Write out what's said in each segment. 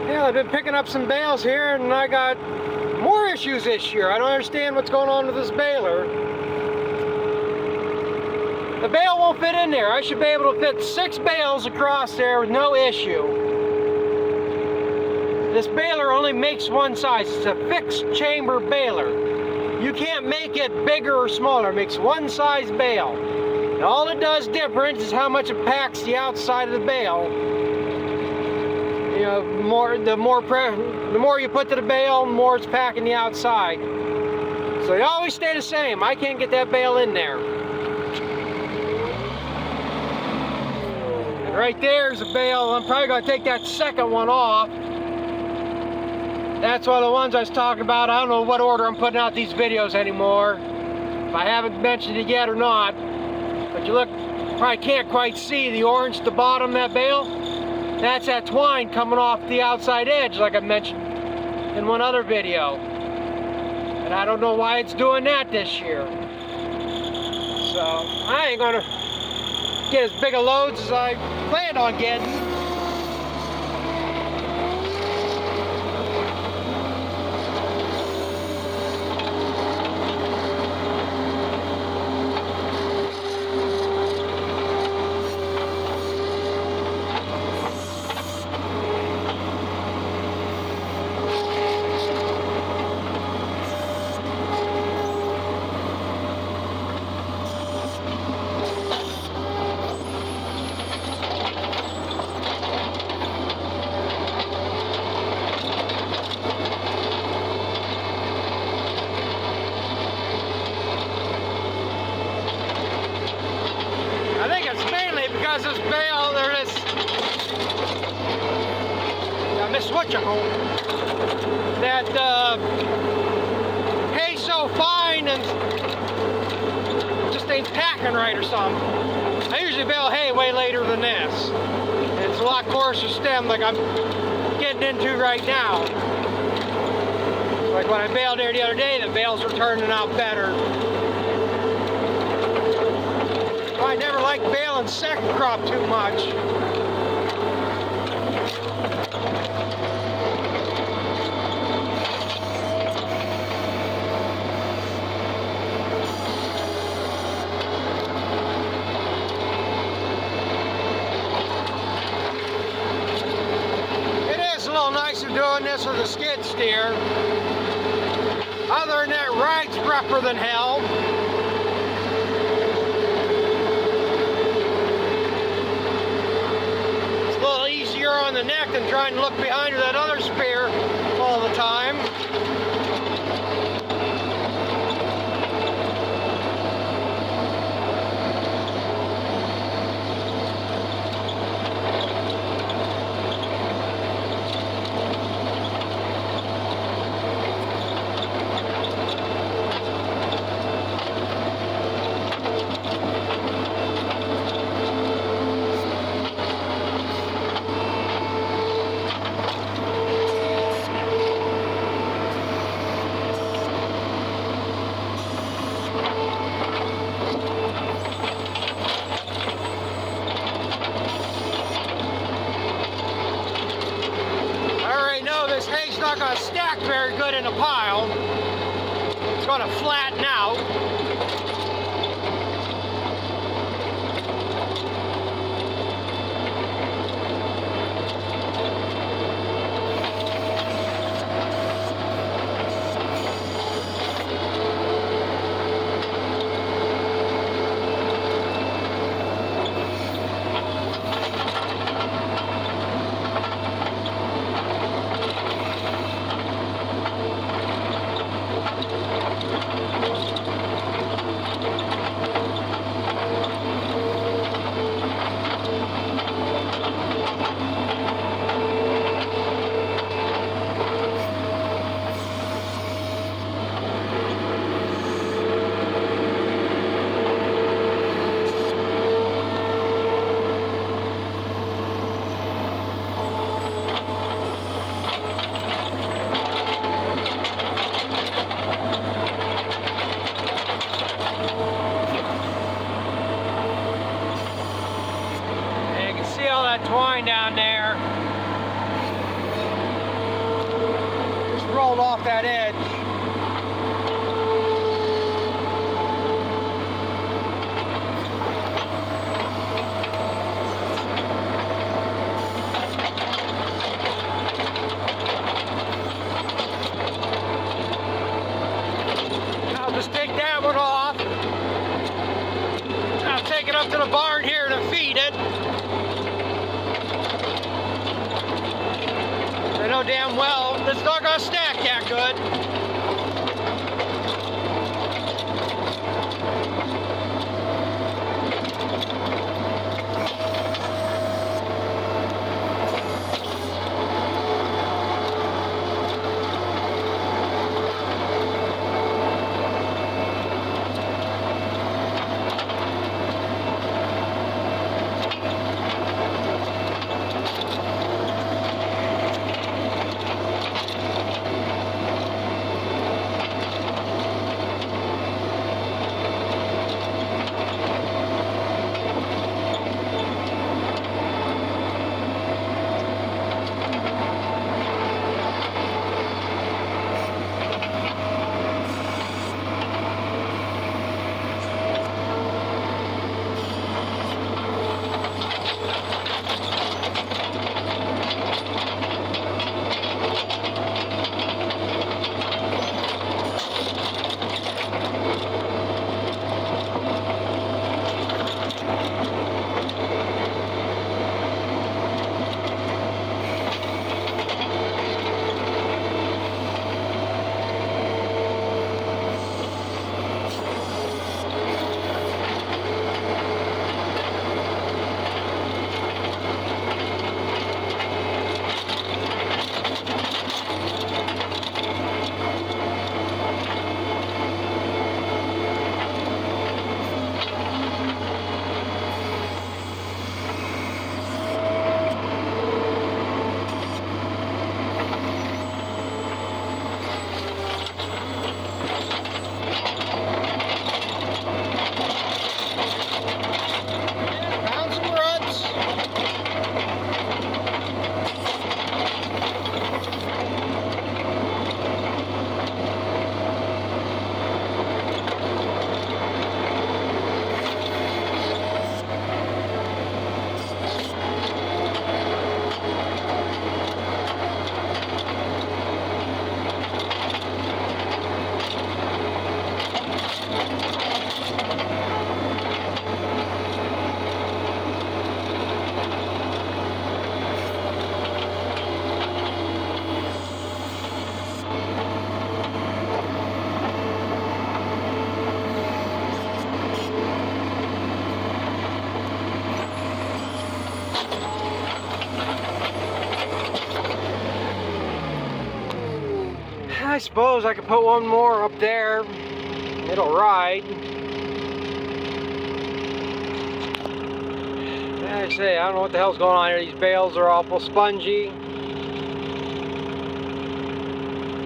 Yeah, I've been picking up some bales here, and I got more issues this year. I don't understand what's going on with this baler. The bale won't fit in there. I should be able to fit 6 bales across there with no issue. This baler only makes one size. It's a fixed chamber baler. You can't make it bigger or smaller. It makes one size bale. And all it does different is how much it packs the outside of the bale. You know, the more you put to the bale, the more it's packing the outside. So they always stay the same. I can't get that bale in there. And right there's a bale. I'm probably going to take that second one off. That's one of the ones I was talking about. I don't know what order I'm putting out these videos anymore. If I haven't mentioned it yet or not. But you look, probably can't quite see the orange at the bottom of that bale. That's that twine coming off the outside edge, like I mentioned in one other video. And I don't know why it's doing that this year. So I ain't gonna get as big a loads as I planned on getting. Because this bale, there's this, I miss what you call that hay's so fine and just ain't packing right or something. I usually bale hay way later than this. It's a lot coarser stem like I'm getting into right now. Like when I baled there the other day, the bales were turning out better. I never liked baling second crop too much. It is a little nicer doing this with a skid steer. Other than that, ride's rougher than hell. On the neck than trying to look behind that other spear all the time. This hay's not going to stack very good in a pile. It's going to flatten out. on there. Just rolled off that edge. I'll just take that one off. I'll take it up to the barn here to feed it. I know damn well it's not gonna stack that good. I suppose I could put one more up there. It'll ride. Like I say, I don't know what the hell's going on here. These bales are awful spongy.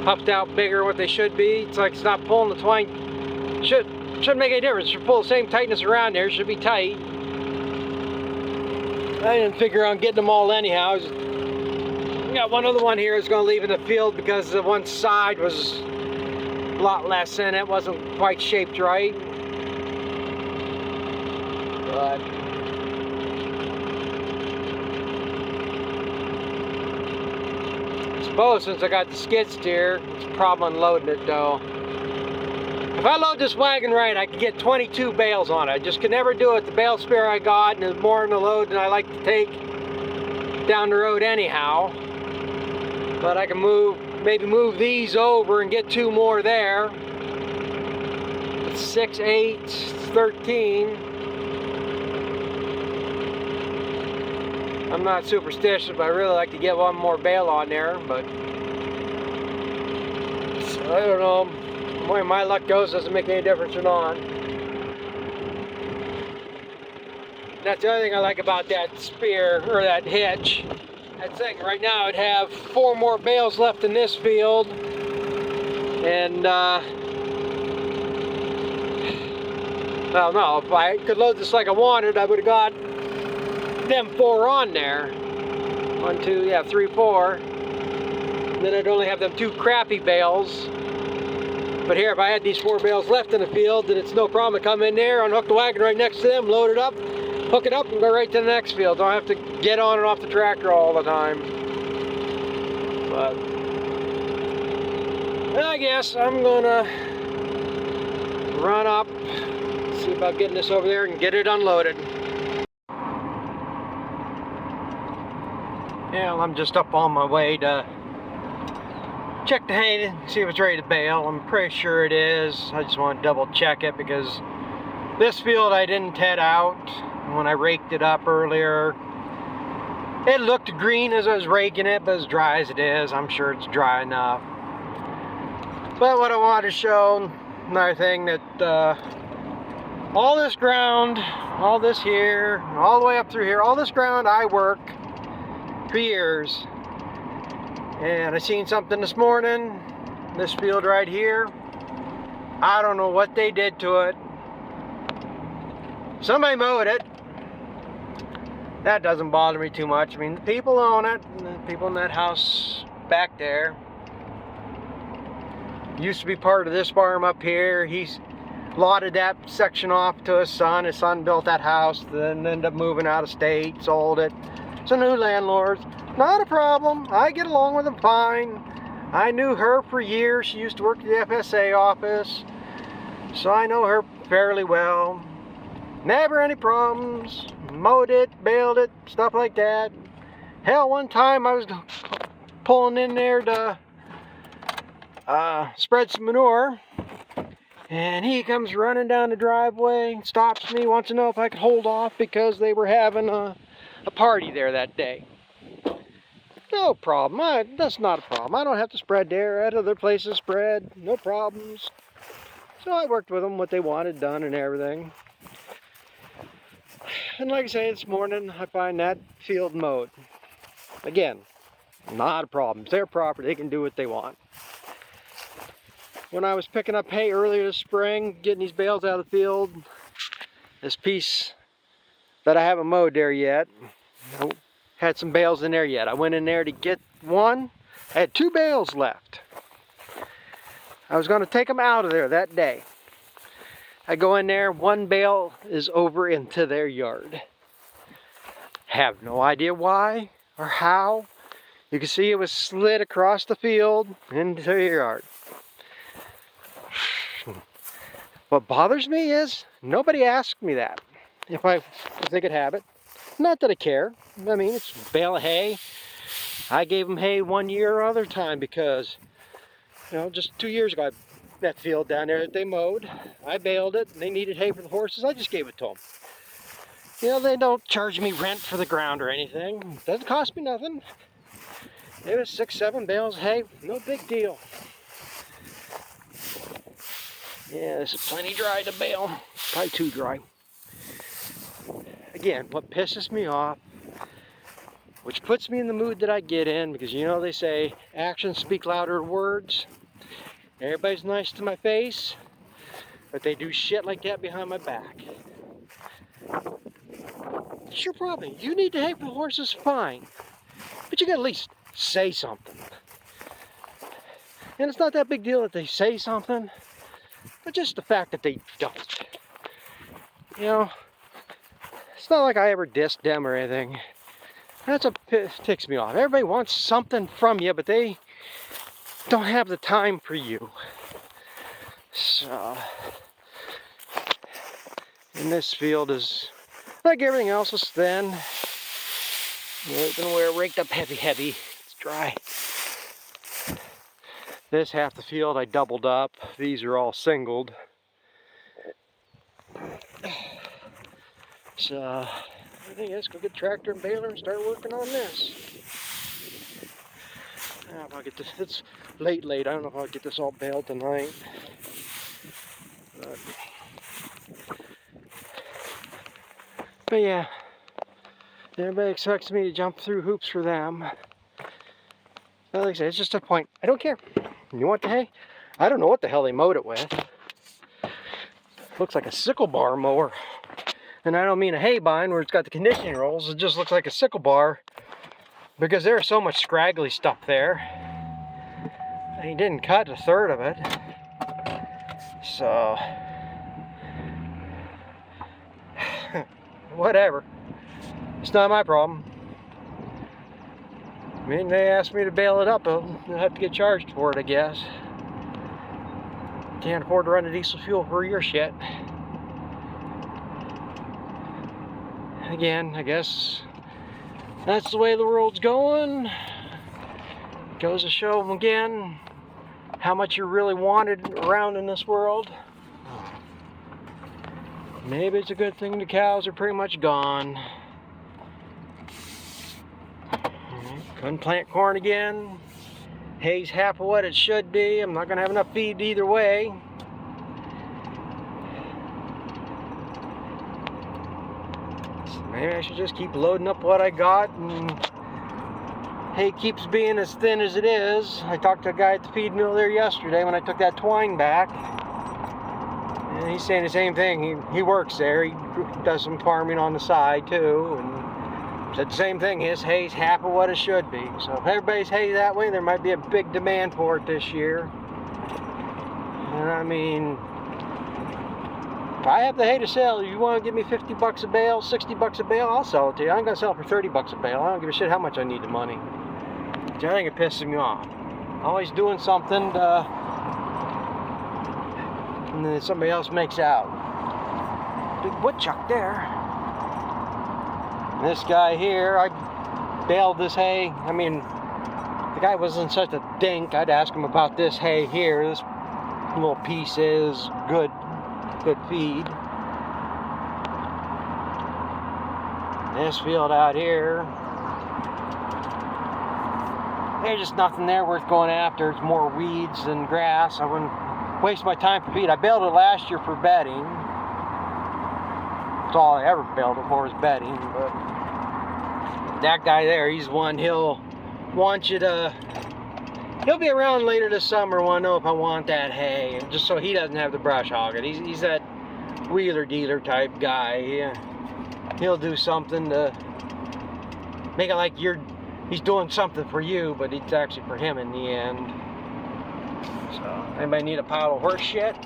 Puffed out bigger than what they should be. It's like it's not pulling the twine. Shouldn't make any difference. It should pull the same tightness around there. It should be tight. I didn't figure on getting them all anyhow. Got one other one here that's going to leave in the field because the one side was a lot less in it. Wasn't quite shaped right. But I suppose since I got the skid steer, it's a problem unloading it though. If I load this wagon right, I could get 22 bales on it. I just could never do it. The bale spare I got, and there's more in the load than I like to take down the road anyhow. But I can maybe move these over and get 2 more there. It's 6, 8, 13. I'm not superstitious, but I really like to get one more bale on there. But so, I don't know. The way my luck goes doesn't make any difference or not. That's the other thing I like about that spear, or that hitch. That thing, right now I'd have 4 more bales left in this field. And, well, no, if I could load this like I wanted, I would have got them 4 on there. 1, 2, yeah, 3, 4. And then I'd only have them 2 crappy bales. But here, if I had these 4 bales left in the field, then it's no problem to come in there, unhook the wagon right next to them, load it up, hook it up, and go right to the next field. Don't have to get on and off the tractor all the time. But I guess I'm gonna run up, see about getting this over there and get it unloaded. Yeah, I'm just up on my way to check the hay and see if it's ready to bale. I'm pretty sure it is. I just want to double check it because this field I didn't head out when I raked it up earlier. It looked green as I was raking it, but as dry as it is, I'm sure it's dry enough. But what I wanted to show, another thing, that all this ground, all this here, all the way up through here, all this ground I work for years. And I seen something this morning, this field right here. I don't know what they did to it. Somebody mowed it. That doesn't bother me too much. I mean, the people own it, and the people in that house back there. Used to be part of this farm up here. He's lotted that section off to his son. His son built that house, then ended up moving out of state, sold it. It's a new landlord. Not a problem. I get along with them fine. I knew her for years. She used to work at the FSA office, so I know her fairly well. Never any problems. Mowed it, baled it, stuff like that. Hell, one time I was pulling in there to spread some manure, and he comes running down the driveway, stops me, wants to know if I could hold off because they were having a party there that day. No problem. That's not a problem. I don't have to spread there. I had other places to spread. No problems. So I worked with them, what they wanted done and everything. And like I say, this morning I find that field mowed. Again, not a problem. It's their property. They can do what they want. When I was picking up hay earlier this spring, getting these bales out of the field, this piece that I haven't mowed there yet, had some bales in there yet. I went in there to get one. I had 2 bales left. I was going to take them out of there that day. I go in there, 1 bale is over into their yard. Have no idea why or how. You can see it was slid across the field into their yard. What bothers me is nobody asked me that if they could have it. Not that I care. I mean, it's a bale of hay. I gave them hay 1 year or other time because, you know, just 2 years ago, that field down there that they mowed, I baled it, and they needed hay for the horses. I just gave it to them. You know, they don't charge me rent for the ground or anything. It doesn't cost me nothing. It was 6, 7 bales of hay, no big deal. Yeah, this is plenty dry to bale. Probably too dry. Again, what pisses me off, which puts me in the mood that I get in, because you know they say actions speak louder than words. Everybody's nice to my face, but they do shit like that behind my back. It's your problem. You need to hay for the horses, fine. But you gotta at least say something. And it's not that big deal that they say something, but just the fact that they don't. You know, it's not like I ever dissed them or anything. That's what ticks me off. Everybody wants something from you, but they don't have the time for you. So, and this field is like everything else, was thin. Where it raked up heavy. It's dry. This half the field I doubled up. These are all singled. So, I think let's go get tractor and baler and start working on this. I don't know if I'll get this. It's late. I don't know if I'll get this all baled tonight. But yeah, everybody expects me to jump through hoops for them. But like I said, it's just a point. I don't care. You want the hay? I don't know what the hell they mowed it with. Looks like a sickle bar mower. And I don't mean a hay bind where it's got the conditioning rolls. It just looks like a sickle bar because there's so much scraggly stuff there. He didn't cut a third of it. So, whatever. It's not my problem. I mean, they asked me to bail it up. I'll have to get charged for it, I guess. Can't afford to run the diesel fuel for your shit. Again, I guess that's the way the world's going. Goes to show them again how much you're really wanted around in this world. Maybe it's a good thing the cows are pretty much gone. Couldn't plant corn again. Hay's half of what it should be. I'm not going to have enough feed either way. So maybe I should just keep loading up what I got, and hay keeps being as thin as it is. I talked to a guy at the feed mill there yesterday when I took that twine back. And he's saying the same thing. He works there. He does some farming on the side too. And said the same thing. His hay's half of what it should be. So if everybody's hay that way, there might be a big demand for it this year. And I mean, if I have the hay to sell, you want to give me 50 bucks a bale, 60 bucks a bale, I'll sell it to you. I'm going to sell it for 30 bucks a bale. I don't give a shit how much I need the money. I think it pisses me off. Always doing something to, and then somebody else makes out. Big woodchuck there. This guy here, I baled this hay. I mean, the guy wasn't such a dink. I'd ask him about this hay here. This little piece is good feed. This field out here, there's just nothing there worth going after. It's more weeds than grass. I wouldn't waste my time for feed. I baled it last year for bedding. That's all I ever baled it for, is bedding. But that guy there, he's one, he'll want you to, he'll be around later this summer, want to know if I want that hay, just so he doesn't have to brush hog it. He's that wheeler dealer type guy. He'll do something to make it like he's doing something for you, but it's actually for him in the end. So, anybody need a pile of horse shit?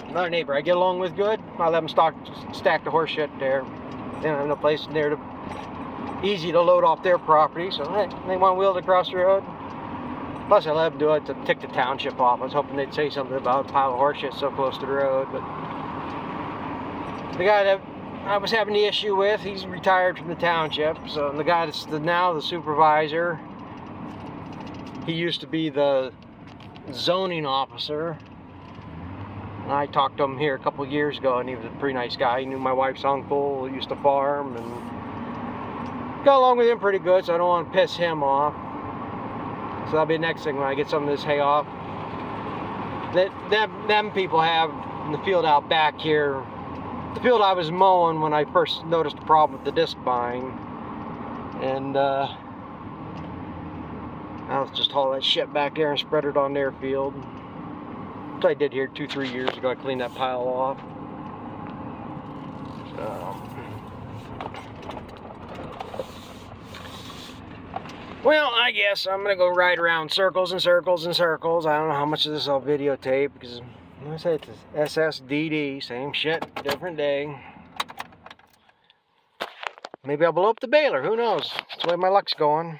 Another neighbor I get along with good, I let him stack the horse shit there. They don't have no place there to easy to load off their property, so hey, they want wheeled across the road. Plus I let them do it to tick the township off. I was hoping they'd say something about a pile of horse shit so close to the road, but the guy that I was having the issue with, he's retired from the township. So the guy that's now the supervisor, he used to be the zoning officer. And I talked to him here a couple years ago, and he was a pretty nice guy. He knew my wife's uncle, he used to farm, and got along with him pretty good, so I don't want to piss him off. So that'll be the next thing when I get some of this hay off. Them people have in the field out back here, the field I was mowing when I first noticed the problem with the disc buying. And I'll just haul that shit back there and spread it on their field. Which I did here 2-3 years ago. I cleaned that pile off. Well, I guess I'm gonna go ride around circles and circles and circles. I don't know how much of this I'll videotape, because like I said, it's SSDD, same shit, different day. Maybe I'll blow up the baler, who knows? That's the way my luck's going.